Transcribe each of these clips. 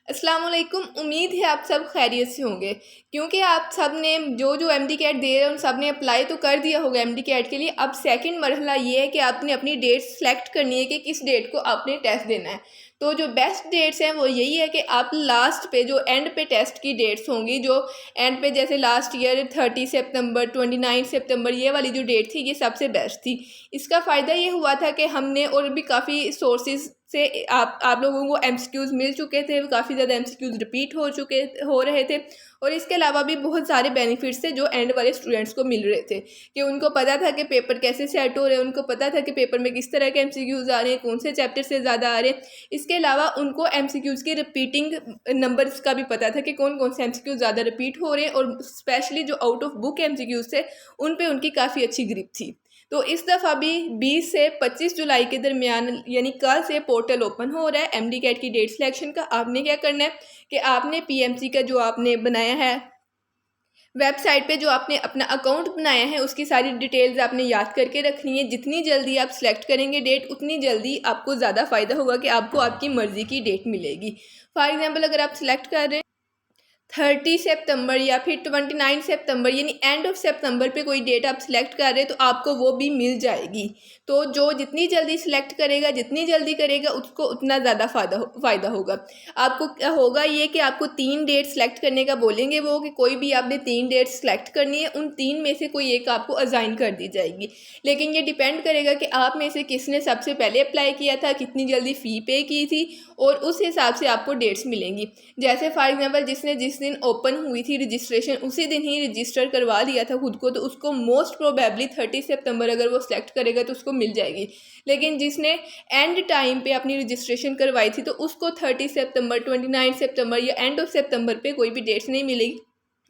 अस्सलाम वालेकुम। उम्मीद है आप सब खैरियत से होंगे, क्योंकि आप सब ने जो एमडी कैट दे रहे हैं उन सब ने अप्लाई तो कर दिया होगा एमडी कैट के लिए। अब सेकंड मरहला ये है कि आपने अपनी डेट सेलेक्ट करनी है कि किस डेट को आपने टेस्ट देना है। तो जो बेस्ट डेट्स हैं वो यही है कि आप लास्ट पे जो एंड पे टेस्ट की डेट्स होंगी, जो एंड पे जैसे लास्ट ईयर 30 सितंबर 29 सितंबर ये वाली जो डेट थी ये सबसे बेस्ट थी। इसका फ़ायदा ये हुआ था कि हमने और भी काफ़ी सोर्सेज से आप लोगों को एमसीक्यूज़ मिल चुके थे, काफ़ी ज़्यादा एमसीक्यूज़ रिपीट हो रहे थे। और इसके अलावा भी बहुत सारे बेनिफिट्स थे जो एंड वाले स्टूडेंट्स को मिल रहे थे कि उनको पता था कि पेपर कैसे सेट हो रहे हैं, उनको पता था कि पेपर में किस तरह के एमसीक्यूज़ आ रहे हैं, कौन से चैप्टर से ज़्यादा आ रहे हैं। इसके अलावा उनको एमसीक्यूज़ की रिपीटिंग नंबर्स का भी पता था कि कौन कौन से एमसीक्यूज़ ज़्यादा रिपीट हो रहे हैं, और स्पेशली जो आउट ऑफ बुक एमसीक्यूज़ थे उन पे उनकी काफ़ी अच्छी ग्रिप थी। तो इस दफ़ा भी 20 से 25 जुलाई के दरमियान यानी कल से पोर्टल ओपन हो रहा है एमडी कैट की डेट सिलेक्शन का। आपने क्या करना है कि आपने पीएमसी का जो आपने बनाया है वेबसाइट पे, जो आपने अपना अकाउंट बनाया है, उसकी सारी डिटेल्स आपने याद करके रखनी है। जितनी जल्दी आप सिलेक्ट करेंगे डेट, उतनी जल्दी आपको ज़्यादा फ़ायदा होगा कि आपको आपकी मर्ज़ी की डेट मिलेगी। फॉर एग्ज़ाम्पल अगर आप सिलेक्ट कर रहे हैं 30 सितंबर या फिर 29 सितंबर यानी एंड ऑफ सितंबर पे कोई डेट आप सिलेक्ट कर रहे हैं तो आपको वो भी मिल जाएगी। तो जो जितनी जल्दी सिलेक्ट करेगा, जितनी जल्दी करेगा, उसको उतना ज़्यादा फ़ायदा होगा। आपको क्या होगा ये कि आपको 3 डेट सेलेक्ट करने का बोलेंगे वो, कि कोई भी आपने 3 डेट सेलेक्ट करनी है, उन 3 में से कोई एक आपको असाइन कर दी जाएगी। लेकिन ये डिपेंड करेगा कि आप में से किसने सबसे पहले अप्लाई किया था, कितनी जल्दी फ़ी पे की थी, और उस हिसाब से आपको डेट्स मिलेंगी। जैसे फॉर एग्जांपल जिसने जिस दिन ओपन हुई थी रजिस्ट्रेशन उसी दिन ही रजिस्टर करवा लिया था खुद को, तो उसको मोस्ट प्रोबेबली 30 सितंबर अगर वो सिलेक्ट करेगा तो उसको मिल जाएगी। लेकिन जिसने एंड टाइम पे अपनी रजिस्ट्रेशन करवाई थी तो उसको 30 सितंबर 29 सितंबर या एंड ऑफ सितंबर पे कोई भी डेट्स नहीं मिलेगी,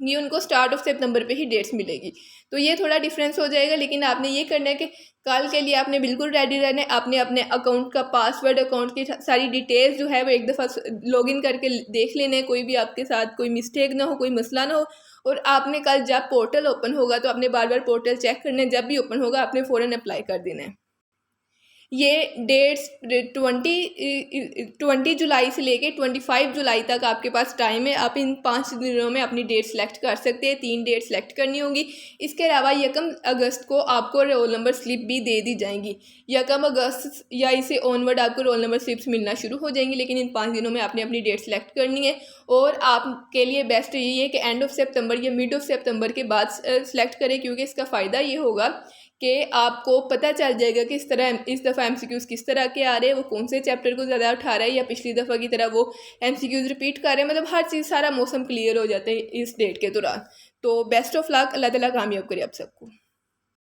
ये उनको स्टार्ट ऑफ सितंबर पे ही डेट्स मिलेगी। तो ये थोड़ा डिफरेंस हो जाएगा। लेकिन आपने ये करना है कि कल के लिए आपने बिल्कुल रेडी रहना है। आपने अपने अकाउंट का पासवर्ड, अकाउंट की सारी डिटेल्स जो है वो एक दफ़ा लॉगिन करके देख लेना है, कोई भी आपके साथ कोई मिस्टेक ना हो, कोई मसला ना हो। और आपने कल जब पोर्टल ओपन होगा तो आपने बार बार पोर्टल चेक करना है, जब भी ओपन होगा आपने फ़ौरन अप्लाई कर देना है। ये डेट्स 20 जुलाई से लेके 25 जुलाई तक आपके पास टाइम है। आप इन 5 दिनों में अपनी डेट सेलेक्ट कर सकते हैं। 3 डेट सेलेक्ट करनी होंगी। इसके अलावा 1 अगस्त को आपको रोल नंबर स्लिप भी दे दी जाएंगी। 1 अगस्त या इसे ऑनवर्ड आपको रोल नंबर स्लिप्स मिलना शुरू हो जाएंगी। लेकिन इन 5 दिनों में आपने अपनी डेट सेलेक्ट करनी है। और आपके लिए बेस्ट यही है कि एंड ऑफ सितंबर या मिड ऑफ सितंबर के बाद सेलेक्ट करें, क्योंकि इसका फ़ायदा ये होगा कि आपको पता चल जाएगा कि इस दफ़ा एमसीक्यूज़ किस तरह के आ रहे हैं, वो कौन से चैप्टर को ज़्यादा उठा रहा है, या पिछली दफ़ा की तरह वो एमसीक्यूज़ रिपीट कर रहे हैं। मतलब हर चीज़, सारा मौसम क्लियर हो जाता है इस डेट के दौरान। तो बेस्ट ऑफ लक, अल्लाह ताला कामयाब करे आप सबको।